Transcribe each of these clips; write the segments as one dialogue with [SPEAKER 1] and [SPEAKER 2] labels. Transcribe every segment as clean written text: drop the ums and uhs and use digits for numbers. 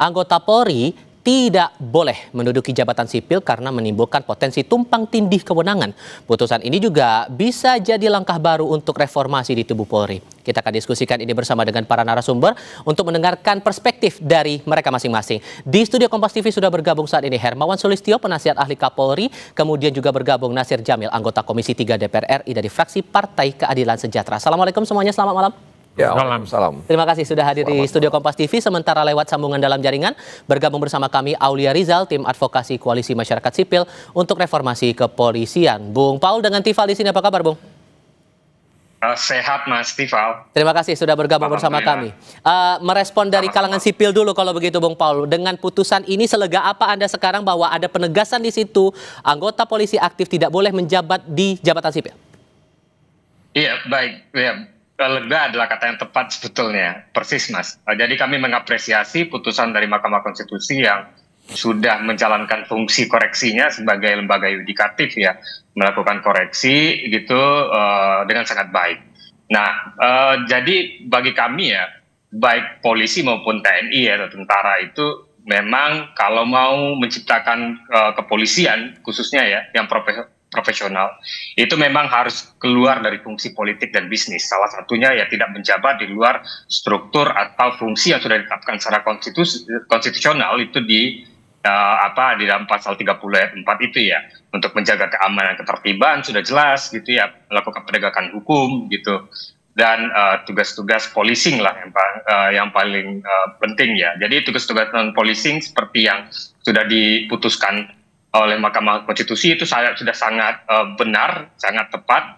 [SPEAKER 1] Anggota Polri tidak boleh menduduki jabatan sipil karena menimbulkan potensi tumpang tindih kewenangan. Putusan ini juga bisa jadi langkah baru untuk reformasi di tubuh Polri. Kita akan diskusikan ini bersama dengan para narasumber untuk mendengarkan perspektif dari mereka masing-masing. Di studio Kompas TV sudah bergabung saat ini Hermawan Sulistyo, penasihat ahli Kapolri, kemudian juga bergabung Nasir Jamil, anggota Komisi 3 DPR RI dari fraksi Partai Keadilan Sejahtera. Assalamualaikum semuanya, selamat malam.
[SPEAKER 2] Ya, salam.
[SPEAKER 1] Terima kasih sudah hadir di studio Kompas TV. Sementara lewat sambungan dalam jaringan, bergabung bersama kami Aulia Rizal, tim advokasi Koalisi Masyarakat Sipil untuk Reformasi Kepolisian. Bung Paul dengan Tifal di sini, apa kabar, Bung?
[SPEAKER 3] Sehat, Mas Tifal.
[SPEAKER 1] Terima kasih sudah bergabung bersama kami. Merespon dari kalangan sipil dulu kalau begitu, Bung Paul. Dengan putusan ini, selega apa Anda sekarang bahwa ada penegasan di situ, anggota polisi aktif tidak boleh menjabat di jabatan sipil?
[SPEAKER 3] Iya, baik. Ya. Lega adalah kata yang tepat sebetulnya, persis Mas. Jadi kami mengapresiasi putusan dari Mahkamah Konstitusi yang sudah menjalankan fungsi koreksinya sebagai lembaga yudikatif ya, melakukan koreksi gitu dengan sangat baik. Nah, jadi bagi kami ya, baik polisi maupun TNI ya atau tentara itu memang kalau mau menciptakan kepolisian khususnya ya yang profesional, itu memang harus keluar dari fungsi politik dan bisnis. Salah satunya ya tidak menjabat di luar struktur atau fungsi yang sudah ditetapkan secara konstitusional itu di dalam pasal 30 ayat 4 itu ya, untuk menjaga keamanan ketertiban sudah jelas gitu ya, melakukan penegakan hukum gitu, dan tugas-tugas policing lah yang paling penting ya. Jadi tugas-tugas non policing seperti yang sudah diputuskan oleh Mahkamah Konstitusi itu sudah sangat benar, sangat tepat,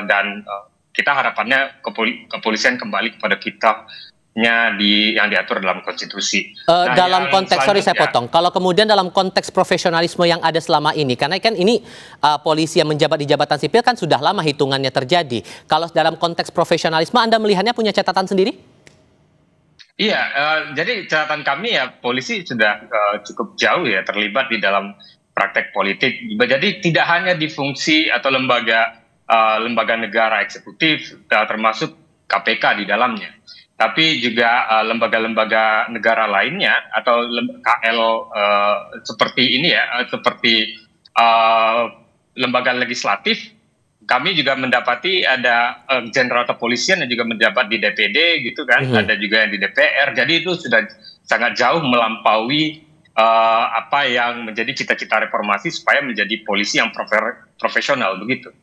[SPEAKER 3] dan kita harapannya kepolisian kembali kepada kitabnya yang diatur dalam konstitusi.
[SPEAKER 1] Dalam konteks, sorry saya potong, kalau kemudian dalam konteks profesionalisme yang ada selama ini, karena kan ini polisi yang menjabat di jabatan sipil kan sudah lama hitungannya terjadi. Kalau dalam konteks profesionalisme Anda melihatnya punya catatan sendiri?
[SPEAKER 3] Iya, jadi catatan kami ya polisi sudah cukup jauh ya terlibat di dalam praktek politik. Jadi tidak hanya di fungsi atau lembaga negara eksekutif, termasuk KPK di dalamnya, tapi juga lembaga-lembaga negara lainnya atau KL seperti ini ya, seperti lembaga legislatif. Kami juga mendapati ada jenderal kepolisian yang juga menjabat di DPD gitu kan, ada juga yang di DPR. Jadi itu sudah sangat jauh melampaui apa yang menjadi cita-cita reformasi supaya menjadi polisi yang profesional begitu.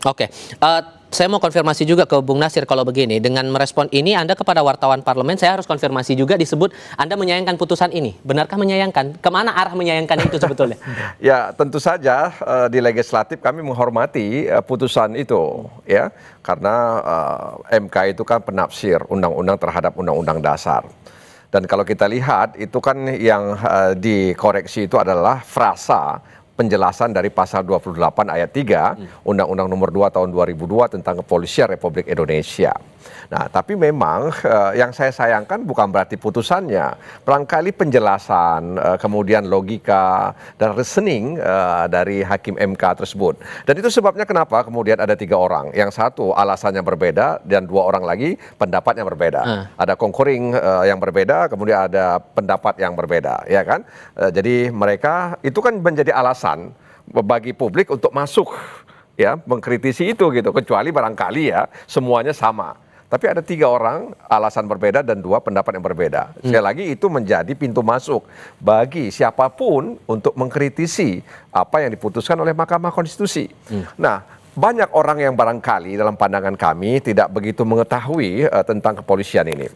[SPEAKER 1] Oke. Saya mau konfirmasi juga ke Bung Nasir kalau begini. Dengan merespon ini Anda kepada wartawan parlemen, saya harus konfirmasi juga disebut Anda menyayangkan putusan ini. Benarkah menyayangkan? Kemana arah menyayangkan itu sebetulnya?
[SPEAKER 2] Ya tentu saja di legislatif kami menghormati putusan itu ya. Karena MK itu kan penafsir undang-undang terhadap undang-undang dasar. Dan kalau kita lihat itu kan yang dikoreksi itu adalah frasa penjelasan dari pasal 28 ayat 3 Undang-Undang Nomor 2 Tahun 2002 tentang Kepolisian Republik Indonesia. Nah, tapi memang yang saya sayangkan bukan berarti putusannya. Barangkali penjelasan, kemudian logika dan reasoning dari hakim MK tersebut. Dan itu sebabnya kenapa kemudian ada 3 orang. Yang satu alasannya berbeda dan 2 orang lagi pendapatnya berbeda. Ada concurring yang berbeda, kemudian ada pendapat yang berbeda, ya kan? Jadi mereka itu kan menjadi alasan bagi publik untuk masuk ya mengkritisi itu gitu, kecuali barangkali ya semuanya sama. Tapi ada 3 orang alasan berbeda dan 2 pendapat yang berbeda. Sekali lagi itu menjadi pintu masuk bagi siapapun untuk mengkritisi apa yang diputuskan oleh Mahkamah Konstitusi. Nah, banyak orang yang barangkali dalam pandangan kami tidak begitu mengetahui tentang kepolisian ini.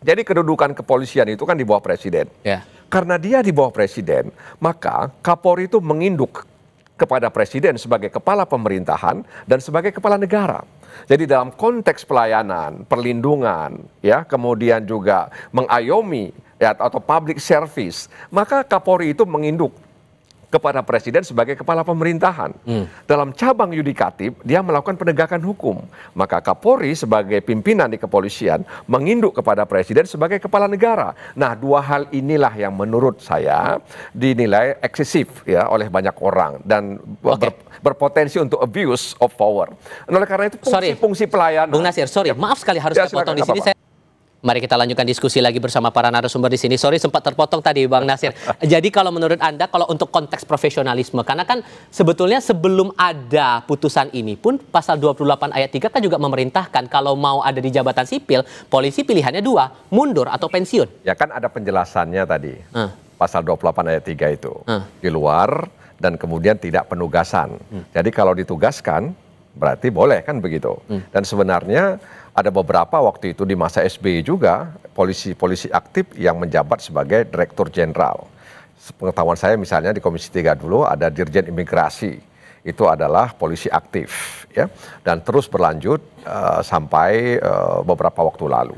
[SPEAKER 2] Jadi kedudukan kepolisian itu kan di bawah presiden. Karena dia di bawah presiden, maka Kapolri itu menginduk kepada presiden sebagai kepala pemerintahan dan sebagai kepala negara. Jadi dalam konteks pelayanan, perlindungan, ya, kemudian juga mengayomi ya, atau public service, maka Kapolri itu menginduk kepada presiden sebagai kepala pemerintahan. Dalam cabang yudikatif, dia melakukan penegakan hukum. Maka Kapolri sebagai pimpinan di kepolisian menginduk kepada presiden sebagai kepala negara. Nah, 2 hal inilah yang menurut saya dinilai eksesif ya oleh banyak orang dan berpotensi untuk abuse of power. Oleh karena itu fungsi pelayanan.
[SPEAKER 1] Bung Nasir, sorry, maaf sekali harus saya potong di sini. Mari kita lanjutkan diskusi lagi bersama para narasumber di sini. Sorry sempat terpotong tadi Bang Nasir. Jadi kalau menurut Anda, kalau untuk konteks profesionalisme, karena kan sebetulnya sebelum ada putusan ini pun pasal 28 ayat 3 kan juga memerintahkan kalau mau ada di jabatan sipil, polisi pilihannya dua, mundur atau pensiun.
[SPEAKER 2] Ya kan ada penjelasannya tadi. Pasal 28 ayat 3 itu. Di luar dan kemudian tidak penugasan. Jadi kalau ditugaskan berarti boleh kan begitu. Dan sebenarnya ada beberapa waktu itu di masa SBY juga polisi-polisi aktif yang menjabat sebagai Direktur Jenderal. Pengetahuan saya misalnya di Komisi 3 dulu ada Dirjen Imigrasi. Itu adalah polisi aktif ya, dan terus berlanjut sampai beberapa waktu lalu.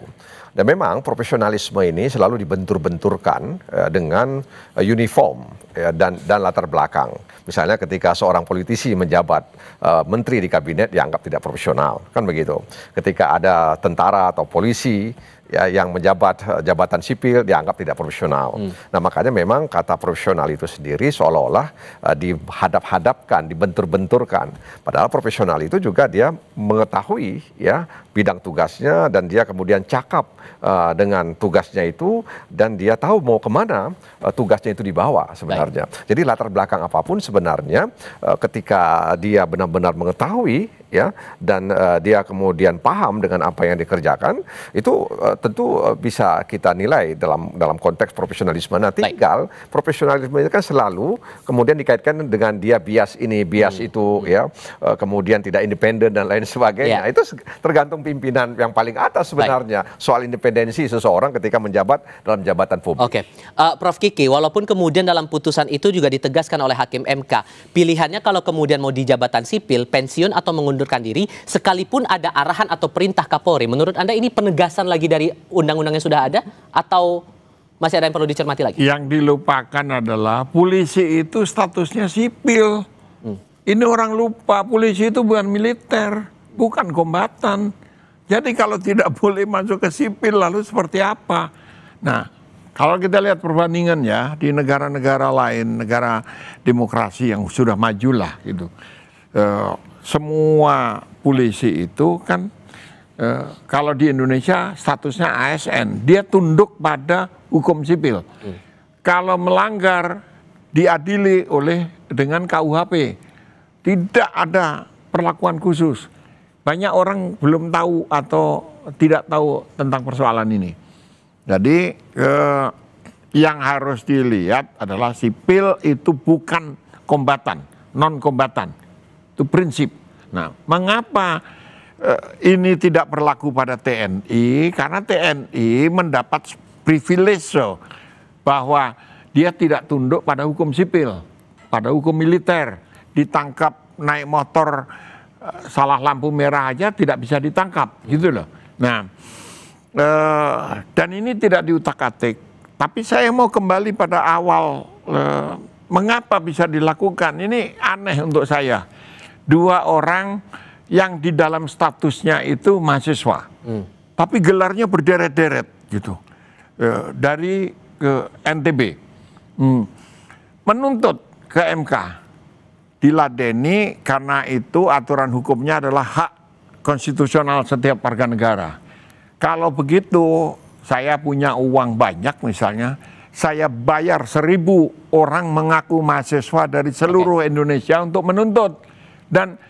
[SPEAKER 2] Dan memang profesionalisme ini selalu dibentur-benturkan dengan uniform ya, dan latar belakang. Misalnya ketika seorang politisi menjabat menteri di kabinet dianggap tidak profesional, kan begitu. Ketika ada tentara atau polisi ya, yang menjabat jabatan sipil dianggap tidak profesional. Nah makanya memang kata profesional itu sendiri seolah-olah dihadap-hadapkan, dibentur-benturkan. Padahal profesional itu juga dia mengetahui ya bidang tugasnya dan dia kemudian cakap dengan tugasnya itu dan dia tahu mau kemana tugasnya itu dibawa sebenarnya. Jadi latar belakang apapun sebenarnya ketika dia benar-benar mengetahui ya dan dia kemudian paham dengan apa yang dikerjakan itu tentu bisa kita nilai dalam konteks profesionalisme. Nah tinggal profesionalisme itu kan selalu kemudian dikaitkan dengan dia bias ini bias itu ya kemudian tidak independen dan lain sebagainya. Itu tergantung pimpinan yang paling atas sebenarnya soal independensi seseorang ketika menjabat dalam jabatan publik.
[SPEAKER 1] Oke, Prof Kiki, walaupun kemudian dalam putusan itu juga ditegaskan oleh Hakim MK, pilihannya kalau kemudian mau di jabatan sipil, pensiun atau mengundurkan diri, sekalipun ada arahan atau perintah Kapolri, menurut Anda ini penegasan lagi dari undang-undang yang sudah ada atau masih ada yang perlu dicermati lagi?
[SPEAKER 4] Yang dilupakan adalah polisi itu statusnya sipil. Ini orang lupa, polisi itu bukan militer, bukan kombatan. Jadi kalau tidak boleh masuk ke sipil lalu seperti apa? Nah, kalau kita lihat perbandingan ya di negara-negara lain, negara demokrasi yang sudah maju lah gitu. Semua polisi itu kan kalau di Indonesia statusnya ASN, dia tunduk pada hukum sipil. Kalau melanggar diadili dengan KUHP, tidak ada perlakuan khusus. Banyak orang belum tahu atau tidak tahu tentang persoalan ini. Jadi yang harus dilihat adalah sipil itu bukan kombatan, non kombatan. Itu prinsip. Nah, mengapa ini tidak berlaku pada TNI? Karena TNI mendapat privilege bahwa dia tidak tunduk pada hukum sipil, pada hukum militer. Ditangkap naik motor salah lampu merah aja tidak bisa ditangkap, gitu loh. Nah, dan ini tidak diutak-atik. Tapi saya mau kembali pada awal, mengapa bisa dilakukan? Ini aneh untuk saya. Dua orang yang di dalam statusnya itu mahasiswa, tapi gelarnya berderet-deret, gitu. Dari ke NTB, menuntut ke MK. Diladeni karena itu aturan hukumnya adalah hak konstitusional setiap warga negara. Kalau begitu saya punya uang banyak misalnya, saya bayar 1.000 orang mengaku mahasiswa dari seluruh Indonesia untuk menuntut. Dan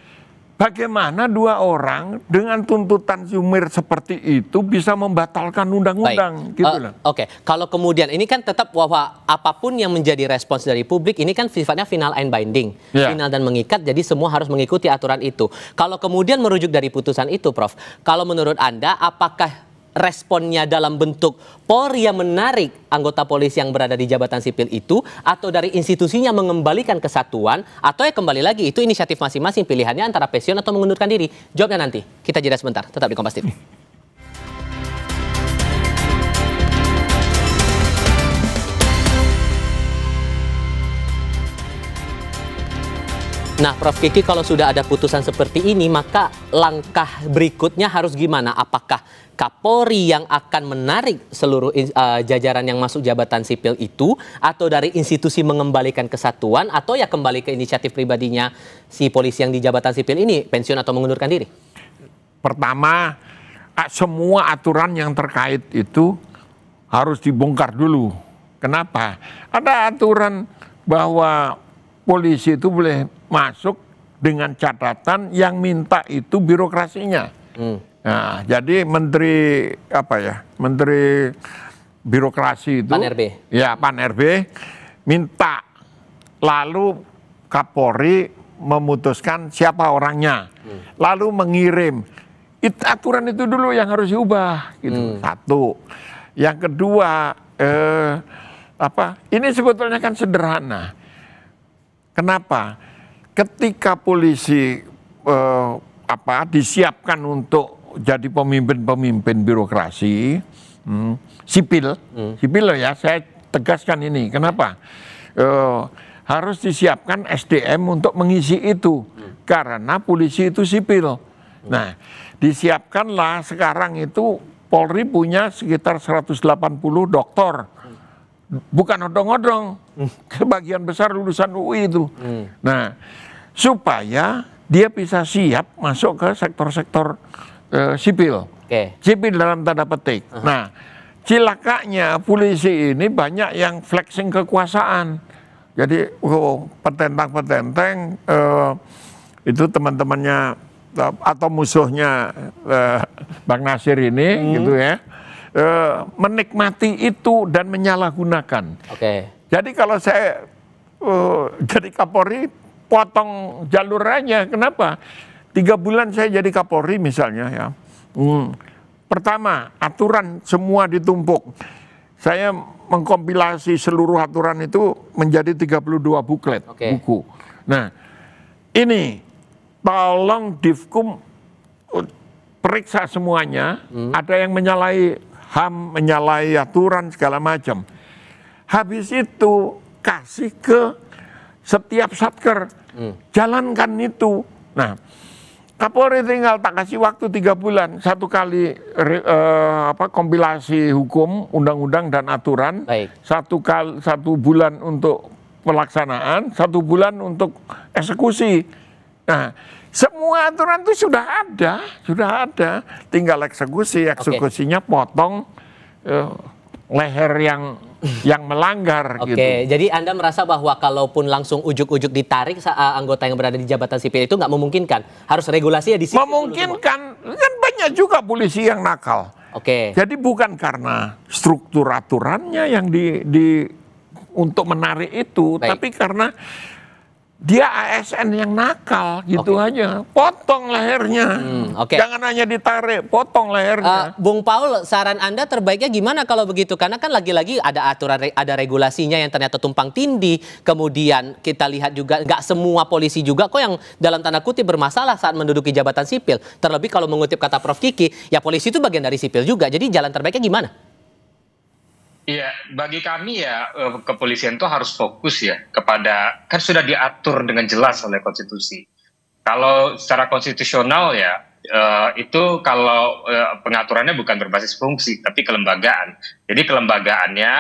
[SPEAKER 4] bagaimana dua orang dengan tuntutan sumir seperti itu bisa membatalkan undang-undang gitu loh.
[SPEAKER 1] Oke, kalau kemudian ini kan tetap bahwa apapun yang menjadi respons dari publik ini kan sifatnya final and binding, final dan mengikat, jadi semua harus mengikuti aturan itu. Kalau kemudian merujuk dari putusan itu, Prof, kalau menurut Anda apakah responnya dalam bentuk Polri yang menarik anggota polisi yang berada di jabatan sipil itu, atau dari institusinya mengembalikan kesatuan, atau ya kembali lagi itu inisiatif masing-masing pilihannya antara pensiun atau mengundurkan diri? Jawabnya nanti. Kita jeda sebentar. Tetap di Kompas TV. Nah, Prof Kiki, kalau sudah ada putusan seperti ini, maka langkah berikutnya harus gimana? Apakah Kapolri yang akan menarik seluruh jajaran yang masuk jabatan sipil itu, atau dari institusi mengembalikan kesatuan, atau ya kembali ke inisiatif pribadinya si polisi yang di jabatan sipil ini, pensiun atau mengundurkan diri?
[SPEAKER 4] Pertama, semua aturan yang terkait itu harus dibongkar dulu. Kenapa? Ada aturan bahwa polisi itu boleh masuk dengan catatan yang minta itu birokrasinya. Nah, jadi menteri menteri birokrasi itu,
[SPEAKER 1] Pan RB.
[SPEAKER 4] ya Pan RB minta, lalu Kapolri memutuskan siapa orangnya, lalu mengirim. Aturan itu dulu yang harus diubah, gitu. Satu. Yang kedua, ini sebetulnya kan sederhana. Kenapa? Ketika polisi disiapkan untuk jadi pemimpin birokrasi sipil loh ya, saya tegaskan ini. Kenapa? Harus disiapkan SDM untuk mengisi itu, karena polisi itu sipil. Nah, disiapkanlah sekarang itu Polri punya sekitar 180 doktor. Bukan odong-odong, sebagian besar lulusan UI itu. Nah, supaya dia bisa siap masuk ke sektor-sektor sipil. Sipil dalam tanda petik. Nah, cilakanya polisi ini banyak yang flexing kekuasaan. Jadi petentang-petenteng itu teman-temannya atau musuhnya Bang Nasir ini gitu ya, menikmati itu dan menyalahgunakan. Jadi kalau saya jadi Kapolri, potong jalur aja. Kenapa? 3 bulan saya jadi Kapolri misalnya ya. Pertama, aturan semua ditumpuk. Saya mengkompilasi seluruh aturan itu menjadi 32 buklet, buku. Nah, ini tolong Divkum periksa semuanya. Ada yang menyalahi HAM, menyalahi aturan segala macam. Habis itu kasih ke setiap satker, jalankan itu. Nah, Kapolri tinggal tak kasih waktu 3 bulan, 1 kali kompilasi hukum, undang-undang dan aturan, 1 bulan untuk pelaksanaan, 1 bulan untuk eksekusi. Nah, semua aturan itu sudah ada, tinggal eksekusinya potong leher yang melanggar. Gitu.
[SPEAKER 1] Jadi Anda merasa bahwa kalaupun langsung ujuk-ujuk ditarik anggota yang berada di jabatan sipil itu nggak memungkinkan, harus regulasinya di sipil.
[SPEAKER 4] Memungkinkan, kan banyak juga polisi yang nakal. Jadi bukan karena struktur aturannya yang untuk menarik itu, tapi karena dia ASN yang nakal gitu aja, potong lehernya, jangan hanya ditarik, potong lehernya.
[SPEAKER 1] Bung Paul, saran Anda terbaiknya gimana kalau begitu? Karena kan lagi-lagi ada aturan, ada regulasinya yang ternyata tumpang tindih. Kemudian kita lihat juga nggak semua polisi juga kok yang dalam tanda kutip bermasalah saat menduduki jabatan sipil. Terlebih kalau mengutip kata Prof. Kiki, ya polisi itu bagian dari sipil juga. Jadi jalan terbaiknya gimana?
[SPEAKER 3] Iya, bagi kami ya kepolisian itu harus fokus ya kepada, kan sudah diatur dengan jelas oleh konstitusi. Kalau secara konstitusional ya itu kalau pengaturannya bukan berbasis fungsi tapi kelembagaan. Jadi kelembagaannya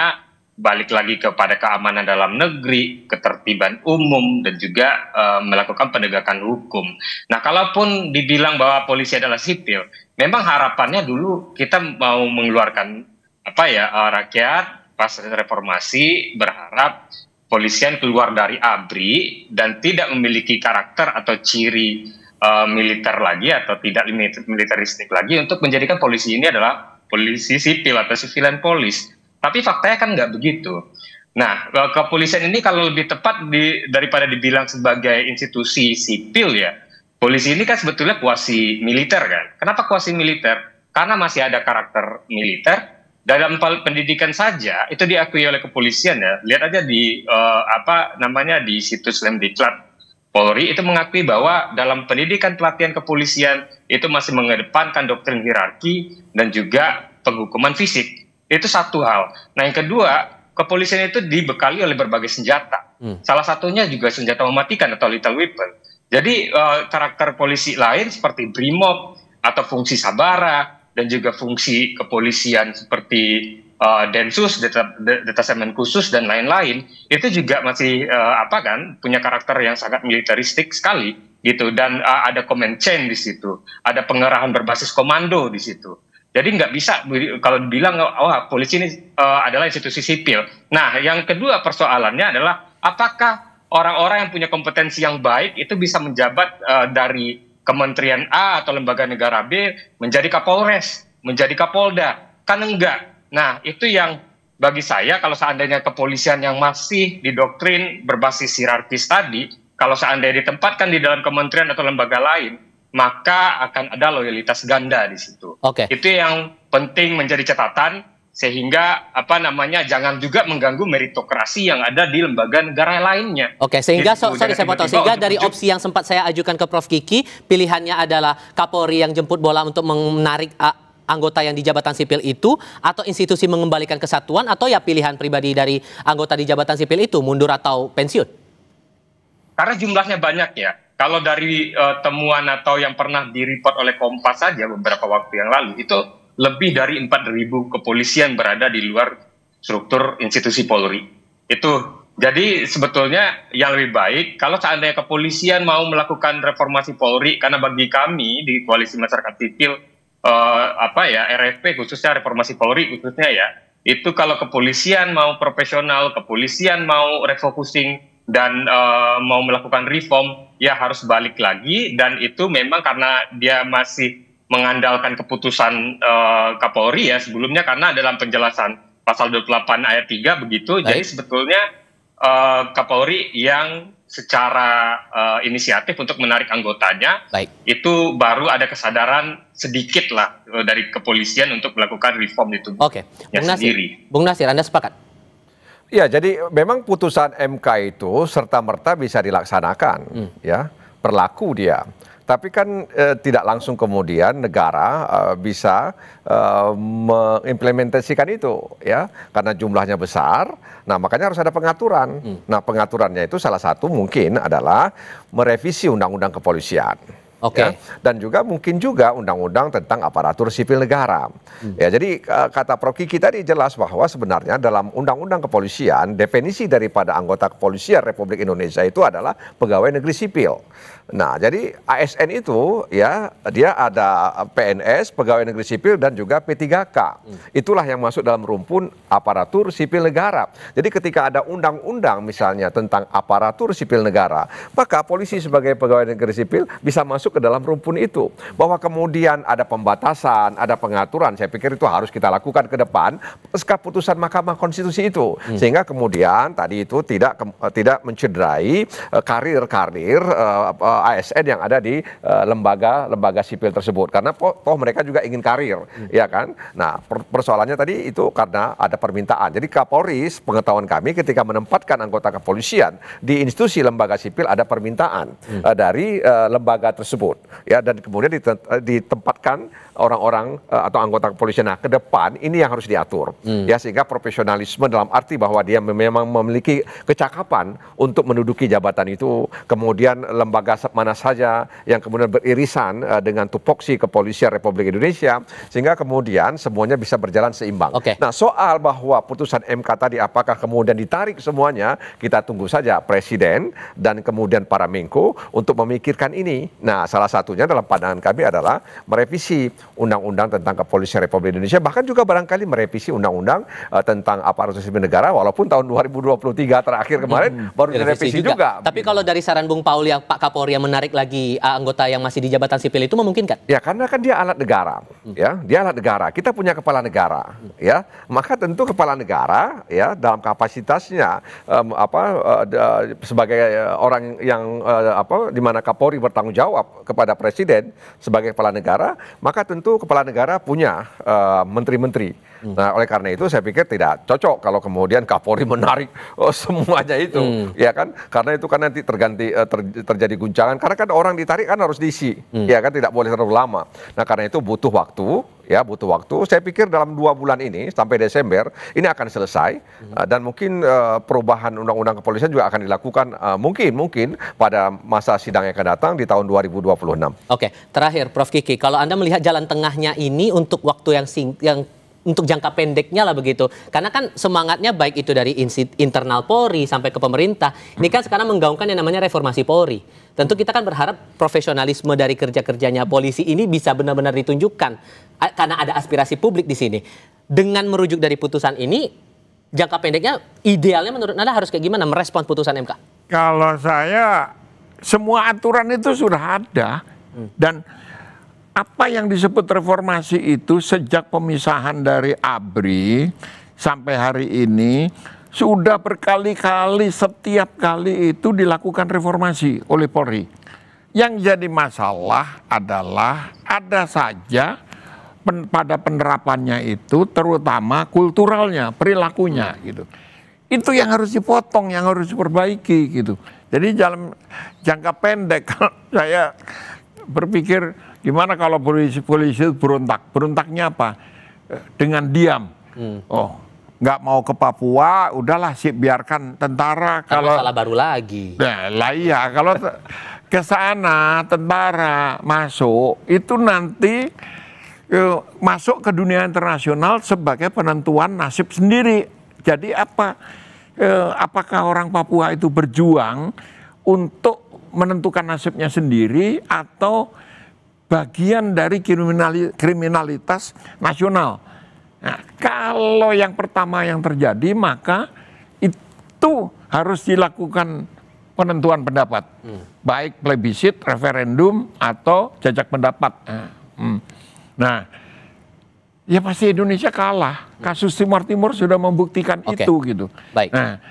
[SPEAKER 3] balik lagi kepada keamanan dalam negeri, ketertiban umum dan juga melakukan penegakan hukum. Nah, kalaupun dibilang bahwa polisi adalah sipil, memang harapannya dulu kita mau mengeluarkan rakyat pas reformasi berharap polisian keluar dari ABRI dan tidak memiliki karakter atau ciri militer lagi atau tidak militeristik lagi untuk menjadikan polisi ini adalah polisi sipil atau civilian police. Tapi faktanya kan nggak begitu. Nah, kepolisian ini kalau lebih tepat daripada dibilang sebagai institusi sipil ya, polisi ini kan sebetulnya kuasi militer kan. Kenapa kuasi militer? Karena masih ada karakter militer. Dalam pendidikan saja itu diakui oleh kepolisian ya. Lihat aja di di situs Lemdiklat Polri itu mengakui bahwa dalam pendidikan pelatihan kepolisian itu masih mengedepankan doktrin hierarki dan juga penghukuman fisik. Itu satu hal. Nah, yang kedua, kepolisian itu dibekali oleh berbagai senjata. Salah satunya juga senjata mematikan atau lethal weapon. Jadi karakter polisi lain seperti BRIMOB atau fungsi Sabara dan juga fungsi kepolisian seperti Densus, detasemen khusus dan lain-lain itu juga masih punya karakter yang sangat militeristik sekali gitu, dan ada command chain di situ, ada pengerahan berbasis komando di situ. Jadi nggak bisa kalau dibilang, oh polisi ini adalah institusi sipil. Nah, yang kedua persoalannya adalah apakah orang-orang yang punya kompetensi yang baik itu bisa menjabat dari Kementerian A atau lembaga negara B menjadi Kapolres, menjadi Kapolda? Kan enggak. Nah, itu yang bagi saya kalau seandainya kepolisian yang masih didoktrin berbasis hierarkis tadi, kalau seandainya ditempatkan di dalam kementerian atau lembaga lain, maka akan ada loyalitas ganda di situ. Itu yang penting menjadi catatan, sehingga jangan juga mengganggu meritokrasi yang ada di lembaga negara lainnya.
[SPEAKER 1] Sehingga sehingga dari opsi yang sempat saya ajukan ke Prof Kiki, pilihannya adalah Kapolri yang jemput bola untuk menarik anggota yang di jabatan sipil itu, atau institusi mengembalikan kesatuan, atau ya pilihan pribadi dari anggota di jabatan sipil itu mundur atau pensiun.
[SPEAKER 3] Karena jumlahnya banyak ya. Kalau dari temuan atau yang pernah direport oleh Kompas saja beberapa waktu yang lalu, itu lebih dari 4.000 kepolisian berada di luar struktur institusi Polri. Jadi sebetulnya yang lebih baik kalau seandainya kepolisian mau melakukan reformasi Polri, karena bagi kami di Koalisi Masyarakat Sipil RFP khususnya reformasi Polri khususnya ya, itu kalau kepolisian mau profesional, kepolisian mau refocusing dan mau melakukan reform, ya harus balik lagi. Dan itu memang karena dia masih mengandalkan keputusan Kapolri ya sebelumnya, karena dalam penjelasan pasal 28 ayat 3 begitu. Jadi sebetulnya Kapolri yang secara inisiatif untuk menarik anggotanya, itu baru ada kesadaran sedikit lah dari kepolisian untuk melakukan reform itu sendiri.
[SPEAKER 1] Bung Nasir, Anda sepakat?
[SPEAKER 2] Ya, jadi memang putusan MK itu serta-merta bisa dilaksanakan, ya, berlaku dia. Tapi kan tidak langsung kemudian negara bisa mengimplementasikan itu, ya, karena jumlahnya besar. Nah, makanya harus ada pengaturan. Nah, pengaturannya itu salah satu mungkin adalah merevisi undang-undang kepolisian. Ya, dan juga mungkin juga undang-undang tentang aparatur sipil negara. Ya, jadi kata Prof Kiki tadi jelas bahwa sebenarnya dalam undang-undang kepolisian definisi daripada anggota kepolisian Republik Indonesia itu adalah pegawai negeri sipil. Nah, jadi ASN itu ya dia ada PNS, pegawai negeri sipil, dan juga P3K. Itulah yang masuk dalam rumpun aparatur sipil negara. Jadi ketika ada undang-undang misalnya tentang aparatur sipil negara, maka polisi sebagai pegawai negeri sipil bisa masuk ke dalam rumpun itu. Bahwa kemudian ada pembatasan, ada pengaturan, saya pikir itu harus kita lakukan ke depan pasca putusan Mahkamah Konstitusi itu. Sehingga kemudian tadi itu tidak mencederai karir-karir ASN yang ada di lembaga sipil tersebut, karena toh mereka juga ingin karir, ya kan. Nah, persoalannya tadi itu karena ada permintaan. Jadi Kapolri, pengetahuan kami, ketika menempatkan anggota kepolisian di institusi lembaga sipil ada permintaan dari lembaga tersebut, ya, dan kemudian ditempatkan orang-orang atau anggota kepolisian. Nah, ke depan ini yang harus diatur, ya, sehingga profesionalisme dalam arti bahwa dia memang memiliki kecakapan untuk menduduki jabatan itu, kemudian lembaga mana saja yang kemudian beririsan dengan tupoksi kepolisian Republik Indonesia, sehingga kemudian semuanya bisa berjalan seimbang. Nah, soal bahwa putusan MK tadi apakah kemudian ditarik semuanya, kita tunggu saja Presiden dan kemudian para Menko untuk memikirkan ini. Nah, salah satunya dalam pandangan kami adalah merevisi Undang-Undang tentang Kepolisian Republik Indonesia, bahkan juga barangkali merevisi Undang-Undang tentang aparatur sipil negara, walaupun tahun 2023 terakhir kemarin baru direvisi juga.
[SPEAKER 1] Tapi kalau dari saran Bung Paul yang Pak Kapolri yang menarik lagi anggota yang masih di jabatan sipil itu memungkinkan?
[SPEAKER 2] Ya, karena kan dia alat negara, ya, dia alat negara. Kita punya kepala negara, ya, maka tentu kepala negara, ya, dalam kapasitasnya sebagai orang yang di mana Kapolri bertanggung jawab kepada Presiden sebagai kepala negara, maka tentu kepala negara punya menteri-menteri. Nah, oleh karena itu saya pikir tidak cocok kalau kemudian Kapolri menarik semuanya itu, ya kan? Karena itu kan nanti terjadi guncangan, karena kan orang ditarik kan harus diisi, ya kan, tidak boleh terlalu lama. Nah, karena itu butuh waktu, ya, butuh waktu. Saya pikir dalam 2 bulan ini sampai Desember ini akan selesai, dan mungkin perubahan undang-undang kepolisian juga akan dilakukan mungkin pada masa sidang yang akan datang di tahun 2026.
[SPEAKER 1] Terakhir Prof Kiki, kalau Anda melihat jalan tengahnya ini untuk waktu yang untuk jangka pendeknya lah begitu. Karena kan semangatnya baik itu dari internal Polri sampai ke pemerintah. Ini kan sekarang menggaungkan yang namanya reformasi Polri. Tentu kita kan berharap profesionalisme dari kerja-kerjanya polisi ini bisa benar-benar ditunjukkan. Karena ada aspirasi publik di sini. Dengan merujuk dari putusan ini, jangka pendeknya idealnya menurut Anda harus kayak gimana merespons putusan MK?
[SPEAKER 4] Kalau saya, semua aturan itu sudah ada. Dan apa yang disebut reformasi itu sejak pemisahan dari ABRI sampai hari ini sudah berkali-kali, setiap kali itu dilakukan reformasi oleh Polri. Yang jadi masalah adalah ada saja pada penerapannya itu terutama kulturalnya, perilakunya gitu. Itu yang harus dipotong, yang harus diperbaiki gitu. Jadi dalam jangka pendek saya berpikir gimana kalau polisi berontak? Berontaknya apa? Dengan diam. Oh, nggak mau ke Papua, udahlah biarkan tentara. Kalau
[SPEAKER 1] masalah baru lagi.
[SPEAKER 4] Nah, lah iya, kalau ke sana tentara masuk, itu nanti masuk ke dunia internasional sebagai penentuan nasib sendiri. Jadi apakah orang Papua itu berjuang untuk menentukan nasibnya sendiri atau bagian dari kriminalitas nasional. Nah, kalau yang pertama yang terjadi, maka itu harus dilakukan penentuan pendapat. Baik plebisit, referendum, atau jajak pendapat. Nah, ya pasti Indonesia kalah. Kasus Timur Timur sudah membuktikan itu gitu.
[SPEAKER 1] Baik.
[SPEAKER 4] Nah,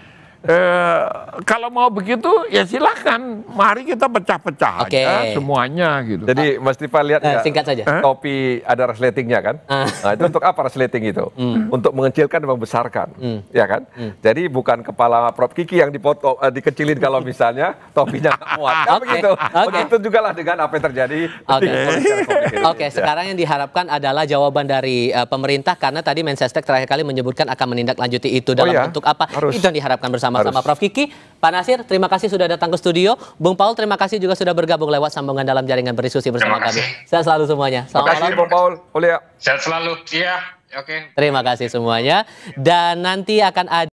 [SPEAKER 4] kalau mau begitu ya silakan, mari kita pecah-pecah aja semuanya gitu.
[SPEAKER 2] Jadi Mas Tifa lihat
[SPEAKER 1] singkat saja.
[SPEAKER 2] Topi ada resletingnya kan? Nah, itu untuk apa resleting itu? Untuk mengecilkan dan membesarkan, ya kan? Jadi bukan kepala Prof Kiki yang dipotong, dikecilin kalau misalnya topinya nggak muat. Kan begitu. Begitu juga lah dengan apa yang terjadi.
[SPEAKER 1] Sekarang yang diharapkan adalah jawaban dari pemerintah karena tadi Mensesnek terakhir kali menyebutkan akan menindaklanjuti itu dalam bentuk apa? Itu yang diharapkan bersama Prof Kiki. Pak Nasir, terima kasih sudah datang ke studio. Bung Paul, terima kasih juga sudah bergabung lewat sambungan dalam jaringan berdiskusi bersama kami. Sehat selalu semuanya.
[SPEAKER 2] Terima kasih Bung Paul.
[SPEAKER 3] Sehat selalu. Iya, oke.
[SPEAKER 1] Terima kasih semuanya. Dan nanti akan ada